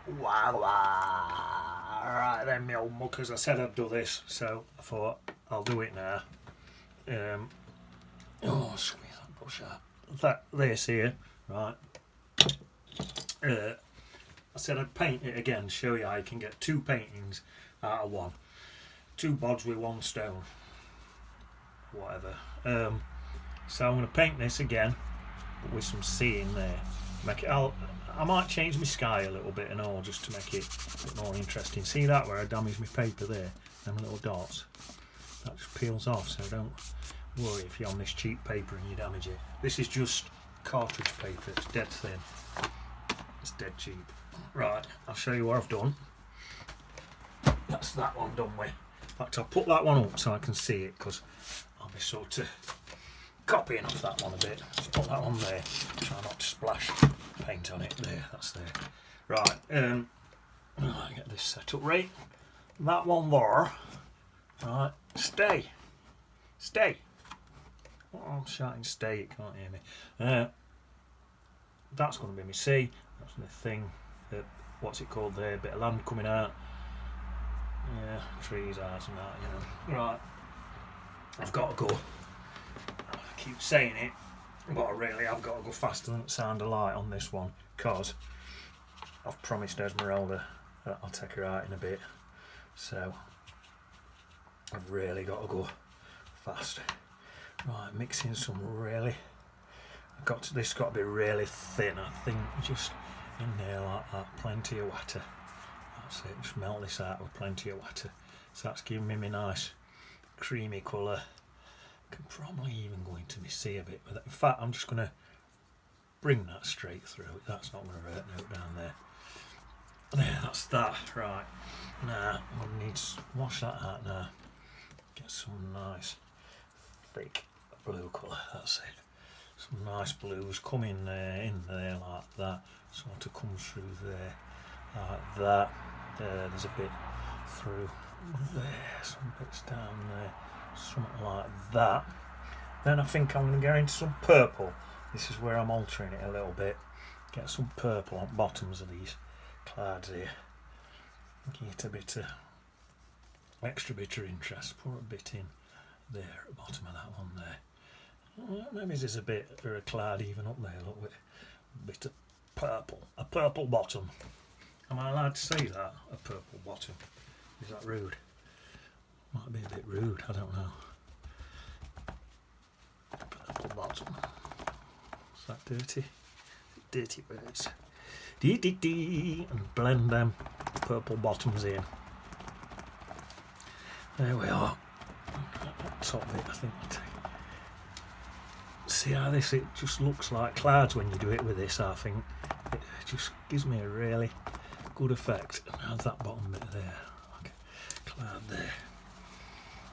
Right then, my old muckers, I said I'd do this, so I thought I'll do it now. Squeeze that brush out. This here, right. I said I'd paint it again, show you how you can get 2 paintings out of 1. 2 bods with 1 stone. Whatever. So I'm going to paint this again, but with some sea in there. Make it. I might change my sky a little bit and all, just to make it a bit more interesting. See that where I damaged my paper there? Them little dots. That just peels off, so don't worry if you're on this cheap paper and you damage it. This is just cartridge paper. It's dead thin. It's dead cheap. Right, I'll show you what I've done. That's that one done with. In fact, I'll put that one up so I can see it, because I'll be sort of copying off that one a bit. Just put that one there. Try not to splash paint on it. There, that's there. Right, right, get this set up right. That one there. Right, stay. Oh, I'm shouting stay, you can't hear me. That's going to be my sea. That's the thing. What's it called there? Bit of land coming out. Yeah, trees, ours and that, you know. Right, I've got to go. I keep saying it, but I really have got to go faster than the sound of light on this one, because I've promised Esmeralda that I'll take her out in a bit. So I've really got to go fast. Right, mixing some really. This got to be really thin. I think just in there like that. Plenty of water. That's it. Just melt this out with plenty of water. So that's giving me my nice creamy colour. Can probably even go into my sea a bit with it. In fact, I'm just going to bring that straight through. That's not going to hurt no down there. There, that's that. Right. Now, I'm going to need to wash that out now. Get some nice thick blue colour. That's it. Some nice blues come in there like that. Sort of comes through there like that. There's a bit through there. Some bits down there. Something like that. Then I think I'm going to go into some purple. This is where I'm altering it a little bit. Get some purple on bottoms of these clouds here. Get a bit of extra bit of interest. Pour a bit in there at the bottom of that one there. Maybe there's a bit of a cloud even up there. Look, with a bit of purple. A purple bottom. Am I allowed to say that? A purple bottom. Is that rude? Might be a bit rude, I don't know. Purple bottom. Is that dirty? Dirty words. Dee. And blend them purple bottoms in. There we are. That top bit, I think. See how this, it just looks like clouds when you do it with this, I think. It just gives me a really good effect. And how's that bottom bit there? Like a cloud there.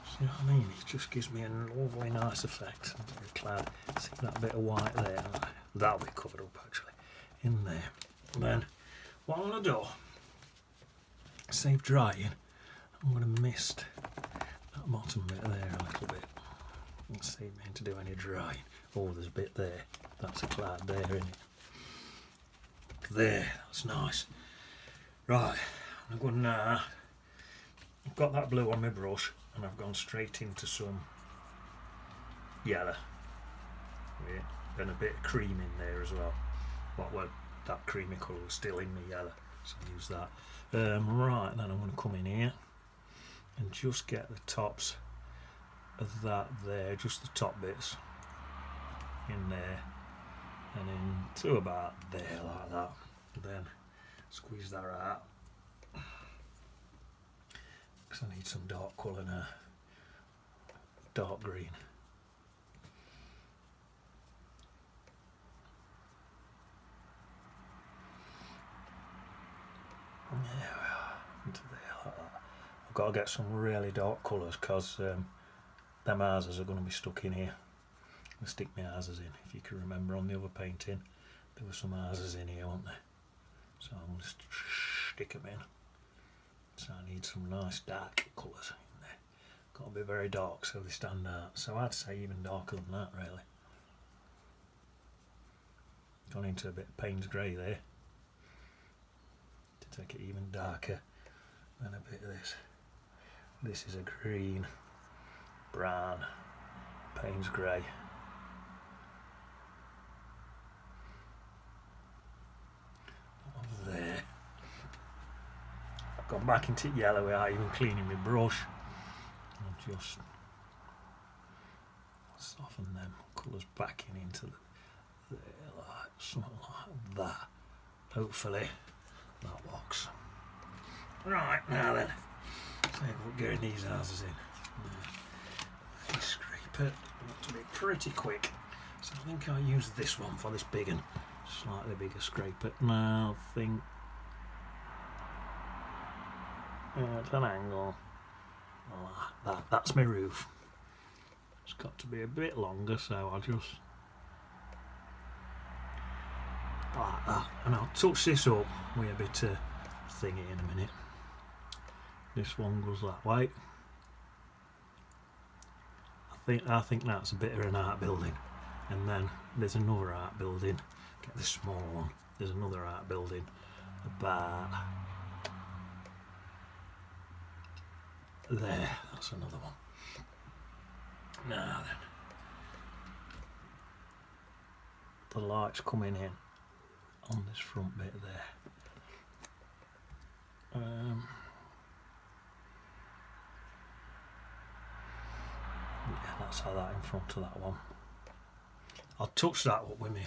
See what I mean? It just gives me a lovely nice effect. A cloud. See that bit of white there? That'll be covered up actually. In there. And then what I'm going to do, save drying, I'm going to mist that bottom bit there a little bit. And save me to do any drying. Oh, there's a bit there. That's a cloud there, isn't it? There, that's nice. Right, I'm going now. I've got that blue on my brush and I've gone straight into some yellow. Yeah, then a bit of cream in there as well. Well, that creamy colour was still in the yellow, so I'll use that. Right, then I'm going to come in here and just get the tops of that there, just the top bits in there and into about there like that. Then squeeze that out because I need some dark colour now, dark green. There we are, into there like that. I've got to get some really dark colours because them houses are going to be stuck in here. I'll stick my houses in. If you can remember on the other painting, there were some houses in here, weren't there? So I'm going to stick them in. So I need some nice dark colours in there. Got to be very dark so they stand out. So I'd say even darker than that, really. Gone into a bit of Payne's grey there. To take it even darker than a bit of this. This is a green, brown, Payne's grey. Over there. I've gone back into yellow without even cleaning my brush. I'll just soften them colours back into the like something like that. Hopefully that works. Right, now then, let's see if we're getting these houses in. The scraper got to be pretty quick, so I think I'll use this one for this big and slightly bigger scraper. Now I think at an angle like that. That's my roof. It's got to be a bit longer, so I'll just like that, and I'll touch this up with a bit of thingy in a minute. This one goes that way. I think that's a bit of an art building, and then there's another art building. Get the small one. There's another art building about there. That's another one. Now then, the light's coming in on this front bit there. Yeah, that's how that in front of that one. I'll touch that up with me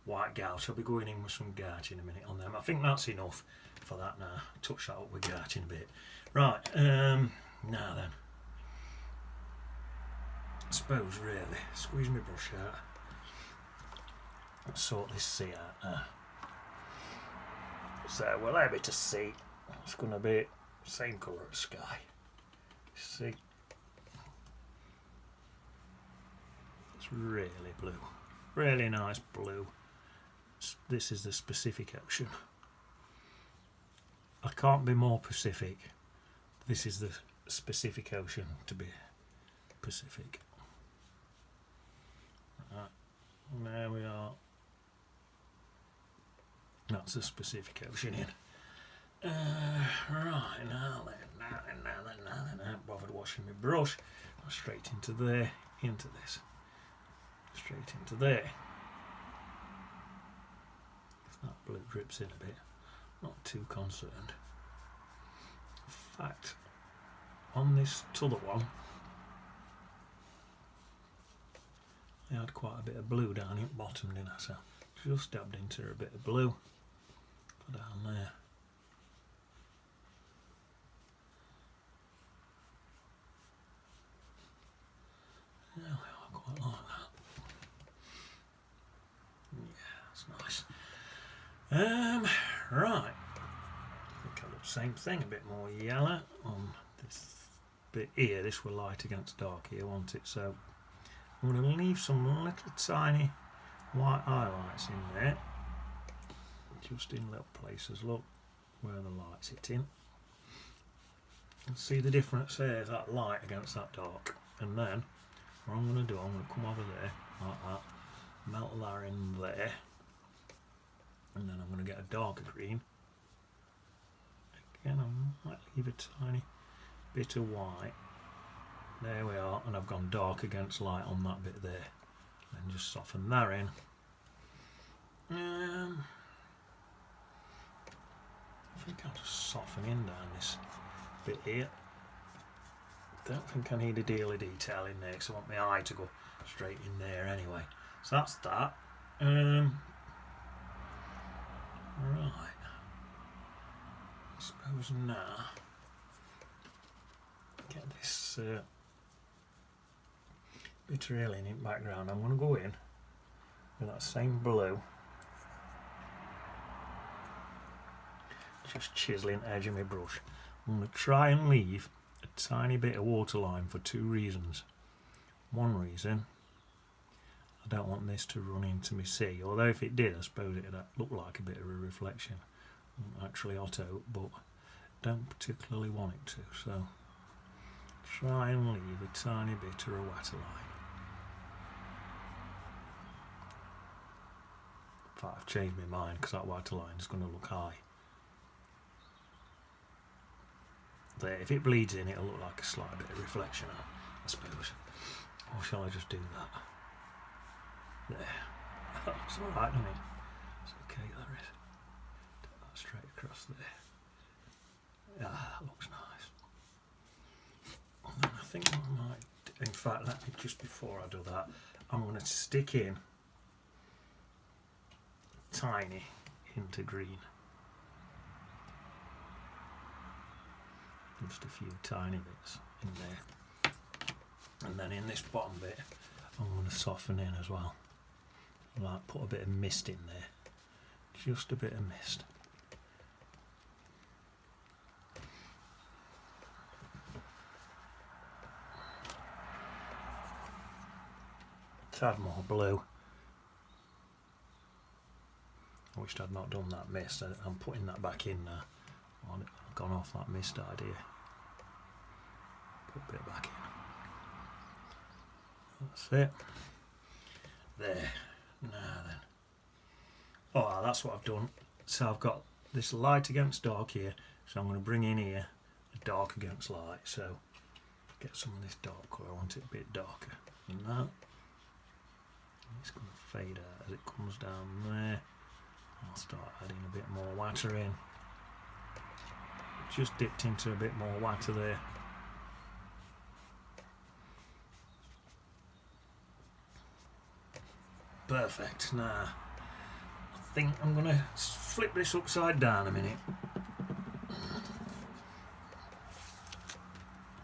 white gouge. I'll be going in with some gouge in a minute on them. I think that's enough for that now. Touch that up with gouge in a bit. Right, now then, I suppose really, squeeze my brush out. Let's sort this sea out now. So we'll have it to see. It's going to be same colour as sky. See, it's really blue, really nice blue. This is the Pacific Ocean. I can't be more Pacific. This is the Pacific Ocean to be Pacific. Right, there we are. That's the Pacific Ocean in. Right, now then, I haven't bothered washing my brush. Straight into there, into this. Straight into there. That blue drips in a bit. Not too concerned. In fact, on this other one, I had quite a bit of blue down at the bottom, didn't I? So just dabbed into a bit of blue for down there. Yeah, I quite like that. Yeah, that's nice. Right. I think I'll do the same thing, a bit more yellow on this bit here. This will light against dark here, won't it? So I'm going to leave some little tiny white highlights in there, just in little places. Look where the light's hitting. See the difference there, that light against that dark. And then what I'm going to do, I'm going to come over there like that, melt that in there, and then I'm going to get a darker green. Again, I might leave a tiny bit of white. There we are, and I've gone dark against light on that bit there. And just soften that in. I think I'll just soften in down this bit here. Don't think I need a deal of detail in there because I want my eye to go straight in there anyway. So that's that. Right. I suppose now get this bit of railing in background. I'm going to go in with that same blue, just chiseling the edge of my brush. I'm going to try and leave a tiny bit of waterline for two reasons. One reason, I don't want this to run into my sea, although if it did I suppose it would look like a bit of a reflection. Actually auto, but don't particularly want it to, so try and leave a tiny bit of a waterline. In fact, I've changed my mind because that waterline is going to look high. there. If it bleeds in, it'll look like a slight bit of reflection, I suppose. Or shall I just do that? There. That looks alright, doesn't it? It's okay, that is. Take that straight across there. Ah, that looks nice. And then I think what I might do, in fact, let me, just before I do that, I'm going to stick in tiny hint of green. Just a few tiny bits in there. And then in this bottom bit, I'm going to soften in as well. Like put a bit of mist in there. Just a bit of mist. Tad more blue. I wished I'd not done that mist. I'm putting that back in now. I've gone off that mist idea. Put a bit back in. That's it. There. Now then. Oh, that's what I've done. So I've got this light against dark here. So I'm going to bring in here a dark against light. So get some of this dark colour. I want it a bit darker than that. It's going to fade out as it comes down there. I'll start adding a bit more water in. Just dipped into a bit more water there. Perfect. Now, I think I'm going to flip this upside down a minute.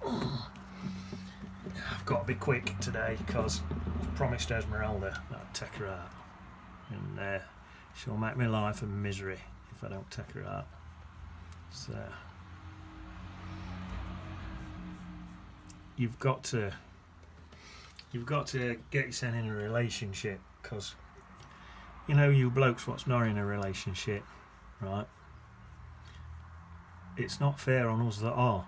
I've got to be quick today because I've promised Esmeralda that I'd take her out. And she'll make my life a misery if I don't take her out. So you've got to get yourself in a relationship, because you know you blokes what's not in a relationship, right? It's not fair on us that are.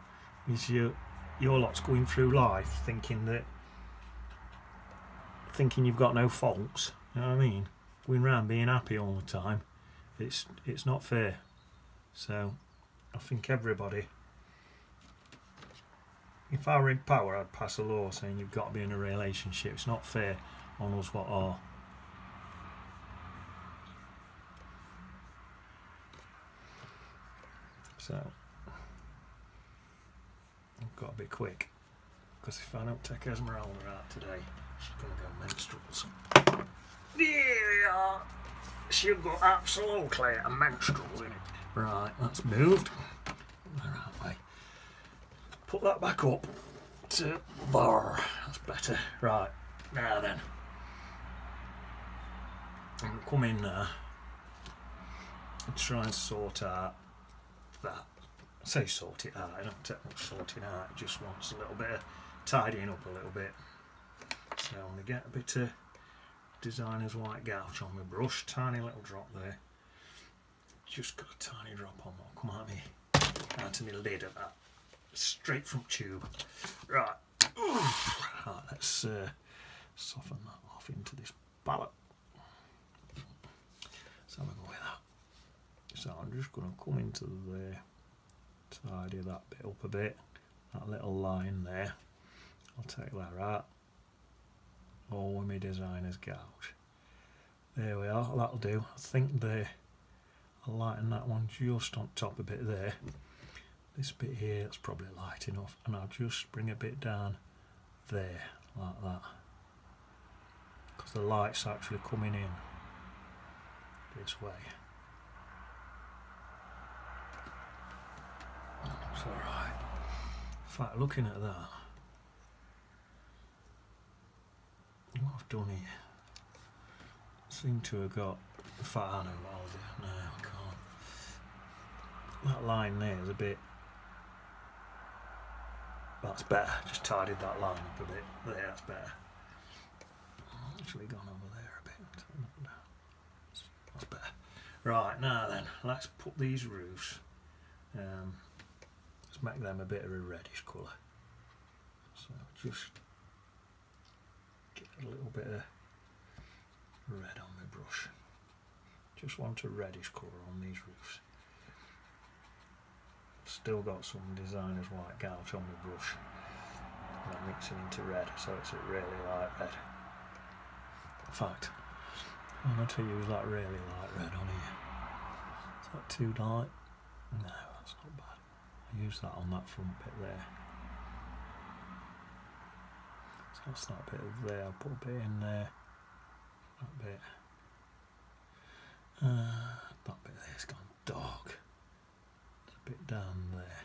It's your lot's going through life thinking you've got no faults. You know what I mean? Going round being happy all the time. It's not fair. So I think everybody, if I were in power, I'd pass a law saying you've got to be in a relationship. It's not fair on us what are. So I've got to be quick, because if I don't take Esmeralda out today, she's going to go menstruals. Yeah, she'll go absolutely menstruals in it. Right, that's moved. Right way. Put that back up to there. That's better. Right, now then. I'm going to come in there and try and sort out that. I say sort it out, I don't take much sorting out, it just wants a little bit of tidying up a little bit. So I'm going to get a bit of designer's white gouache on my brush, tiny little drop there. Just got a tiny drop on that'll come out of my lid of that. Straight from tube. Right. Right, let's soften that off into this palette. Let's have a go with that. So I'm just going to come into there, tidy that bit up a bit, that little line there. I'll take that out. All with my designer's gouache. There we are, that'll do. I think I'll lighten that one just on top a bit there. This bit here, that's probably light enough, and I'll just bring a bit down there, like that. Because the light's actually coming in this way. It's alright. In fact, looking at that, what I've done here, I seem to have got, in fact I know what I'll do, no I can't. That line there is a bit, that's better, just tidied that line up a bit, there that's better. I've actually gone over there a bit, that's better. Right, now then, let's put these roofs, let's make them a bit of a reddish colour. So just get a little bit of red on my brush. Just want a reddish colour on these roofs. Just still got some designer's white gouache on my brush. And I'm mixing into red, so it's a really light red. In fact, I'm going to use that really light red on here. Is that too light? No, that's not bad. I use that on that front bit there. So that's that bit of there. I'll put a bit in there. That bit. That bit there's gone dark. It's a bit down there.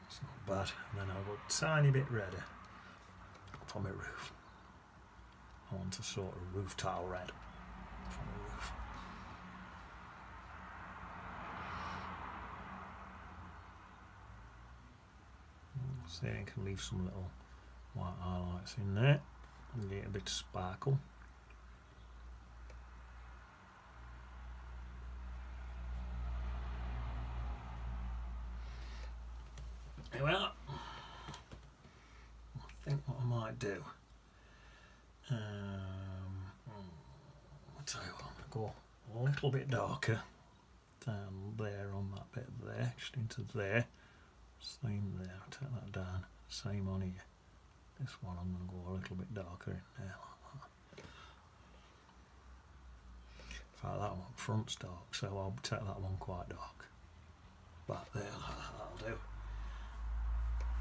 That's not bad. And then I'll go a tiny bit redder for my roof. I want a sort of roof tile red for my roof. So you can leave some little white highlights in there and get a bit of sparkle. Well, I think what I might do, I'll tell you what, I'm going to go a little bit darker down there on that bit there, just into there. Same there, I'll take that down, same on here. This one I'm going to go a little bit darker in there like that. In fact, that one front's dark, so I'll take that one quite dark. Back there, like that, that'll do.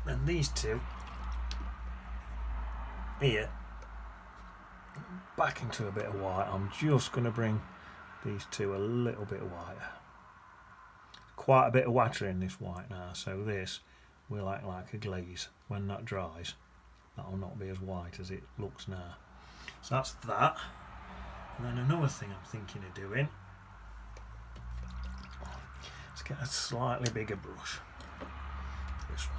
And these two here, back into a bit of white. I'm just going to bring these two a little bit whiter. Quite a bit of water in this white now, so this will act like a glaze. When that dries, that will not be as white as it looks now. So that's that. And then another thing I'm thinking of doing, let's get a slightly bigger brush. This one.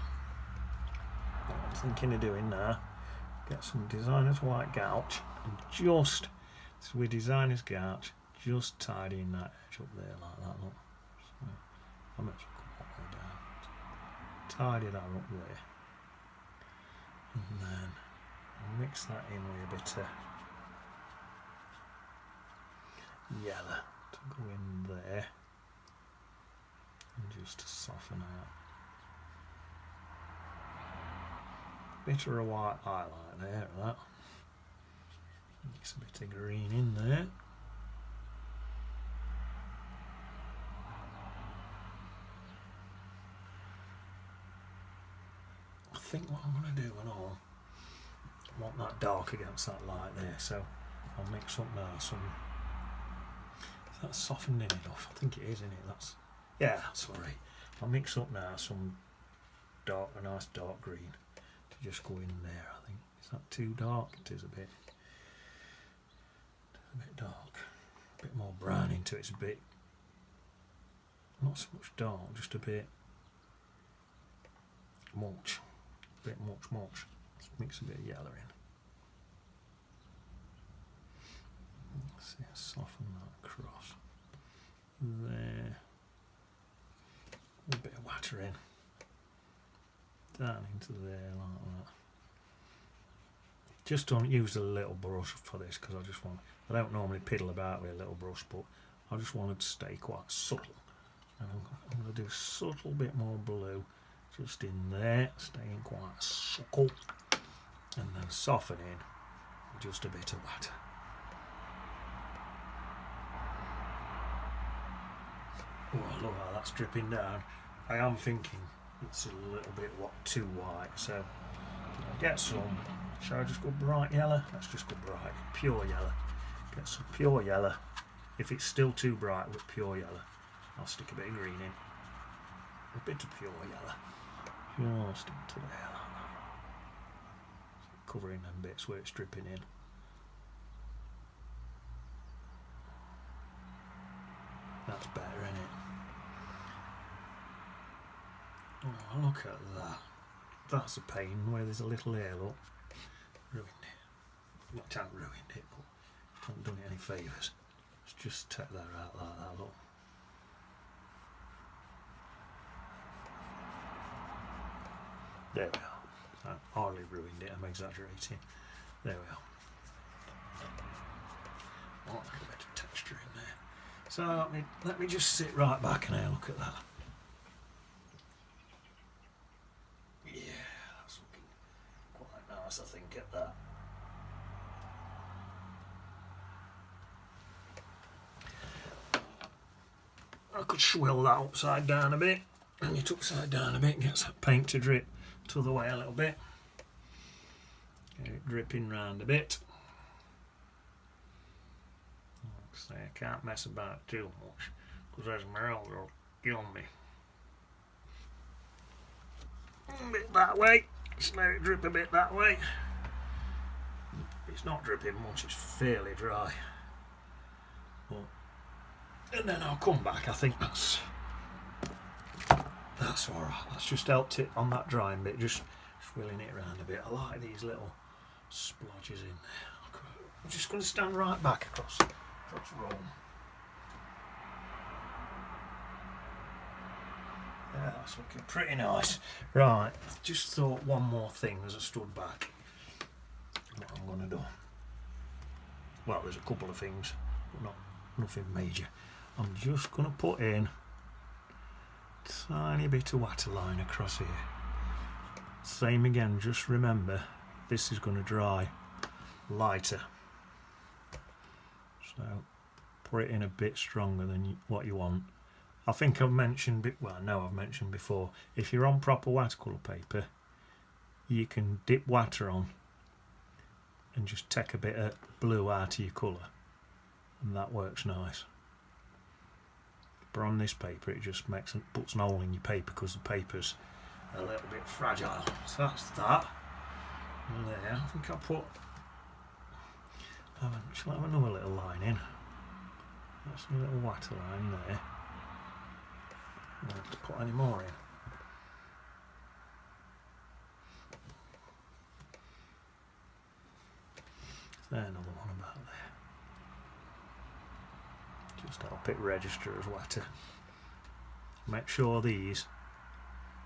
What I'm thinking of doing now, get some designer's white gouache and just, with designer's gouache, just tidying that edge up there like that. Look. So, I'm actually come all the way down. Tidy that up there. And then I'll mix that in with a bit of yellow to go in there. And just to soften out. Bit of a white highlight there, that. Mix a bit of green in there. I think what I'm going to do, and all, I want that dark against that light there, so I'll mix up now some. Is that softened in enough? I think it is, isn't it? That's, yeah, that's alright. I'll mix up now some dark, a nice dark green. Just go in there, I think. Is that too dark? It is a bit dark. A bit more brown into it. It's a bit, not so much dark, just a bit much. A bit much. Let's mix a bit of yellow in. Let's see, soften that across. There. A bit of water in. Down into there like that. Just don't use a little brush for this because I don't normally piddle about with a little brush, but I just want it to stay quite subtle. And I'm going to do a subtle bit more blue just in there, staying quite subtle, and then soften in with just a bit of water. Oh, look how that's dripping down. I am thinking it's a little bit too white, so I'll get some. Shall I just go bright yellow? Let's just go bright, pure yellow. Get some pure yellow. If it's still too bright with pure yellow, I'll stick a bit of green in. A bit of pure yellow. Just into there like that. Covering them bits where it's dripping in. That's better, isn't it? Oh, look at that. That's a pain where there's a little hair, look. Ruined it. Not haven't ruined it, but haven't done it any favours. Let's just take that out like that, look. There we are. I hardly ruined it, I'm exaggerating. There we are. Oh, a little bit of texture in there. So let me just sit right back and have a look at that. Yeah, that's looking quite nice, I think, at that. I could swill that upside down a bit, and it upside down a bit, gets that paint to drip to the way a little bit. Get it dripping round a bit. Like I say, I can't mess about too much, because Esmeralda will kill me. A bit that way, just let it drip a bit that way. It's not dripping much, it's fairly dry. But, and then I'll come back. I think that's alright. That's just helped it on that drying bit, just swilling it around a bit. I like these little splodges in there. I'm just going to stand right back across Rome. Yeah, that's looking pretty nice. Right, just thought one more thing as I stood back. What I'm going to do. Well, there's a couple of things, but nothing major. I'm just going to put in a tiny bit of waterline across here. Same again, just remember this is going to dry lighter. So put it in a bit stronger than what you want. I think I've mentioned, well, I know I've mentioned before, if you're on proper watercolour paper, you can dip water on and just take a bit of blue out of your colour, and that works nice. But on this paper, it just puts an hole in your paper because the paper's a little bit fragile. So that's that. And there, I think I'll put. Shall I have another little line in? That's a little water line there. I don't have to put any more in. There's another one about there. Just help it register as water. Make sure these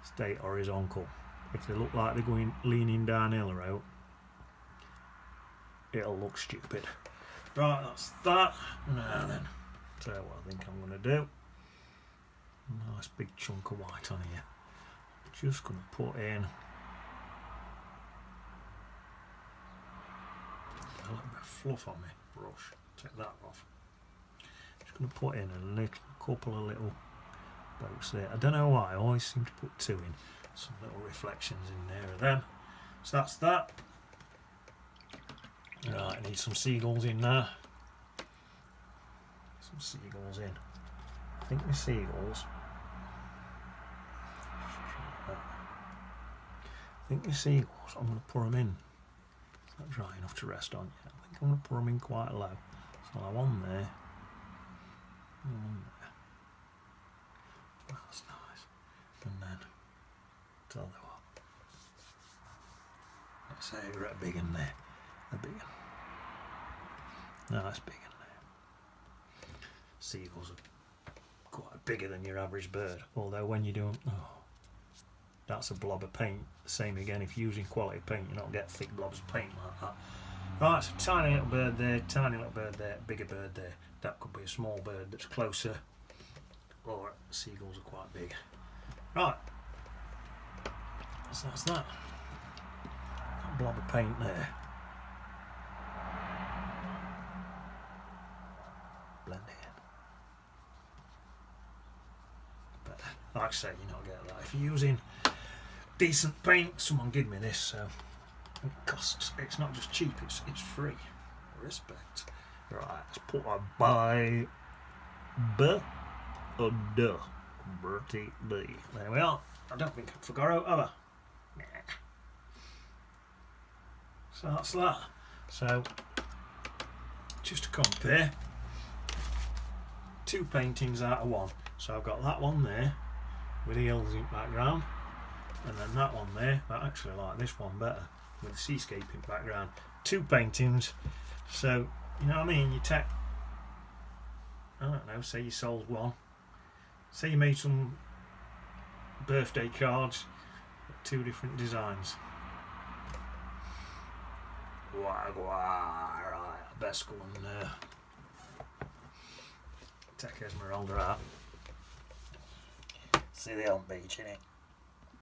stay horizontal. If they look like they're leaning downhill or out, it'll look stupid. Right, that's that. Now then, tell you what I think I'm going to do. A nice big chunk of white on here. Just going to put in a little bit of fluff on my brush. Take that off. Just going to put in a couple of little boats there. I don't know why, I always seem to put two in. Some little reflections in there of them. So that's that. Right, I need some seagulls in there. Some seagulls in. I think the seagulls. I'm going to pour them in. It's not dry enough to rest on yet. I think I'm going to pour them in quite low. So I'm on there. On there. That's nice. And then, tell you what. Let's say we're at a big one there. A big one. No, that's big one there. Seagulls are quite bigger than your average bird. Although when you do them, that's a blob of paint. Same again, if you're using quality paint, you don't get thick blobs of paint like that. Right, so tiny little bird there, tiny little bird there, bigger bird there. That could be a small bird that's closer, or seagulls are quite big. Right, so that's that. That blob of paint there. Blend it in. But like I say, you don't get that. If you're using decent paint, someone give me this, so it costs, it's not just cheap, it's free. Respect. Right, let's put a by B or D. Bertie B. There we are. I don't think I forgot out, have I? Nah. So that's that. So just to compare, two paintings out of one. So I've got that one there with the hills in background, and then that one there. I actually like this one better with the seascape in background. Two paintings. So you know what I mean? You take, I don't know, say you sold one. Say you made some birthday cards, two different designs. Right, I best go and Take Esmeralda out. See the Elm Beach in it.